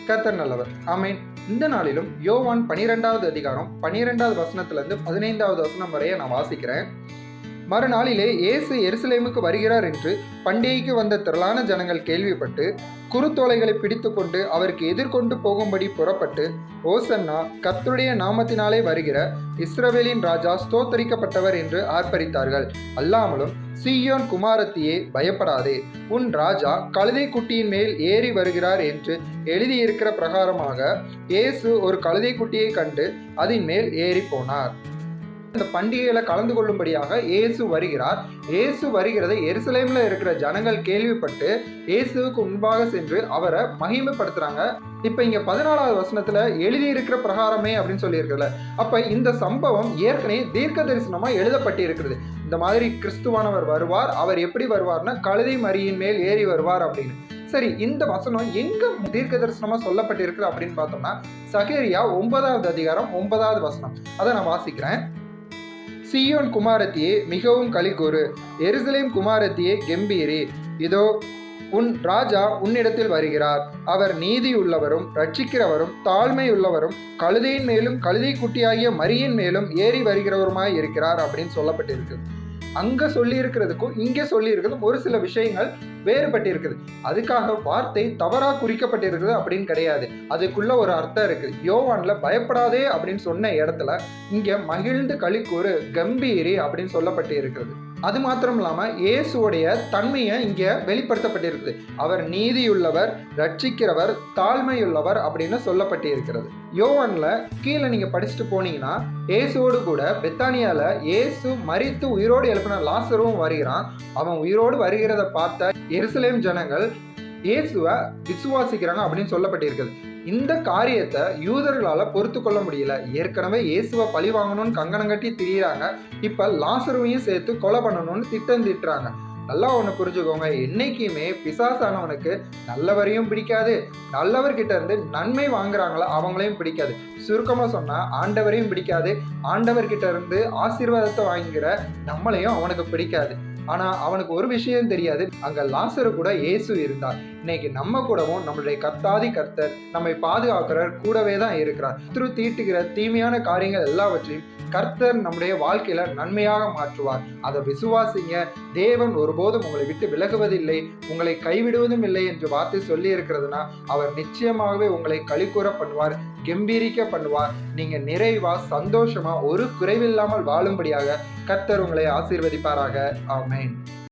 கர்த்தர் நல்லவர். ஆமென். இந்த நாளிலும் யோவான் 12வது அதிகாரம் 12வது வசனத்திலிருந்து 15வது வசனம் வரைய நான் வாசிக்கிறேன். மறுநாளிலே இயேசு எருசலேமுக்கு வருகிறார் என்று பண்டிகைக்கு வந்த திரளான ஜனங்கள் கேள்விப்பட்டு குருத்தோலைகளை பிடித்து கொண்டு அவருக்கு எதிர்கொண்டு போகும்படி புறப்பட்டு, ஓசன்னா, கர்த்தருடைய நாமத்தினாலே வருகிற இஸ்ரவேலின் ராஜா ஸ்தோத்தரிக்கப்பட்டவர் என்று ஆர்ப்பரித்தார்கள். அல்லாமலும், சீயோன் குமாரத்தியே, பயப்படாதே, உன் ராஜா கழுதை குட்டியின் மேல் ஏறி வருகிறார் என்று எழுதியிருக்கிற பிரகாரமாக இயேசு ஒரு கழுதை குட்டியை கண்டு அதன் மேல் ஏறி போனார். இந்த பண்டிகையில கலந்து கொள்ளும்படியாக இயேசு வருகிறார். இயேசு வருகிறதை எருசலேம்ல இருக்கிற ஜனங்கள் கேள்விப்பட்டு இயேசுவுக்கு முன்பாக சென்று அவரை மகிமைப்படுத்துறாங்க. இப்ப இங்க 14வது வசனத்துல எழுதியிருக்கிற பிரகாரமே அப்படின்னு சொல்லி இருக்குல்ல, அப்ப இந்த சம்பவம் ஏற்கனவே தீர்க்க தரிசனமா எழுதப்பட்டு இருக்கிறது. இந்த மாதிரி கிறிஸ்துவானவர் வருவார். அவர் எப்படி வருவார்னா கழுதை மரியின் மேல் ஏறி வருவார் அப்படின்னு. சரி, இந்த வசனம் எங்க தீர்க்க தரிசனமா சொல்லப்பட்டிருக்கு அப்படின்னு பார்த்தோம்னா, சகரியா 9வது அதிகாரம் 9வது வசனம். அதை நான் வாசிக்கிறேன். சீயோன் குமாரத்தியே, மிகவும் களிகூறு, எருசலேம் குமாரத்தியே, கெம்பீரி, இதோ உன் ராஜா உன்னிடத்தில் வருகிறார். அவர் நீதியுள்ளவரும் ரட்சிக்கிறவரும் தாழ்மையுள்ளவரும் கழுதையின் மேலும் கழுதை குட்டியாகிய மரியின் மேலும் ஏறி வருகிறவருமாய் இருக்கிறார் அப்படின்னு சொல்லப்பட்டிருக்கு. அங்க சொல்லி இருக்கிறதுக்கும் இங்க சொல்லி இருக்கிறதும் ஒரு சில விஷயங்கள் வேறுபட்டு இருக்குது. அதுக்காக வார்த்தை தவறா குறிக்கப்பட்டிருக்குது அப்படின்னு கிடையாது. அதுக்குள்ள ஒரு அர்த்தம் இருக்குது. யோவான்ல பயப்படாதே அப்படின்னு சொன்ன இடத்துல இங்க மகிழ்ந்து களிக்கூறு, கம்பீரி அப்படின்னு சொல்லப்பட்டு இருக்கிறது. அது மாத்திரம் இல்லாம இயேசுடைய தன்மையை இங்க வெளிப்படுத்தப்பட்டிருக்குது. அவர் நீதியுள்ளவர், ரட்சிக்கிறவர், தாழ்மையுள்ளவர் அப்படின்னு சொல்லப்பட்டு இருக்கிறது. யோவான்ல கீழே நீங்க படிச்சுட்டு போனீங்கன்னா, இயேசுவோடு கூட பெத்தானியால இயேசு மரித்து உயிரோடு எழுப்பின லாசரும் வருகிறான். அவன் உயிரோடு வருகிறத பார்த்த எருசலேம் ஜனங்கள் இயேசுவை விசுவாசிக்கிறாங்க அப்படின்னு சொல்லப்பட்டிருக்குது. இந்த காரியத்தை யூதர்களால பொறுத்து கொள்ள முடியல. ஏற்கனவே இயேசுவை பழி வாங்கணும்னு கங்கணம் கட்டி திரியிறாங்க. இப்ப லாசருவையும் சேர்த்து கொலை பண்ணணும்னு திட்டம் திட்டுறாங்க. நல்லா ஒன்று புரிஞ்சுக்கோங்க, என்னைக்குமே பிசாசானவனுக்கு நல்லவரையும் பிடிக்காது, நல்லவர்கிட்ட இருந்து நன்மை வாங்குறாங்களா அவங்களையும் பிடிக்காது. சுருக்கமாக சொன்னால் ஆண்டவரையும் பிடிக்காது, ஆண்டவர்கிட்ட இருந்து ஆசீர்வாதத்தை வாங்கிக்கிற நம்மளையும் அவனுக்கு பிடிக்காது. ஆனால் அவனுக்கு ஒரு விஷயம் தெரியாது, அங்கே லாசரு கூட இயேசு இருந்தார். இன்னைக்கு நம்ம கூடவும் நம்மளுடைய கர்த்தாதி கர்த்தர் நம்மை பாதுகாக்கிறார், கூடவே தான் இருக்கிறார். தீட்டுகிற தீமையான காரியங்கள் எல்லாவற்றையும் கர்த்தர் நம்முடைய வாழ்க்கையில நன்மையாக மாற்றுவார். அதை விசுவாசிங்க. தேவன் ஒருபோதும் உங்களை விட்டு விலகுவதில்லை, உங்களை கைவிடுவதும் இல்லை என்று வார்த்தை சொல்லி இருக்கிறதுனா அவர் நிச்சயமாகவே உங்களை களிக்கூற பண்ணுவார், கம்பீரிக்க பண்ணுவார். நீங்க நிறைவா சந்தோஷமா ஒரு குறைவில்லாமல் வாழும்படியாக கர்த்தர் உங்களை ஆசீர்வதிப்பாராக. ஆமென்.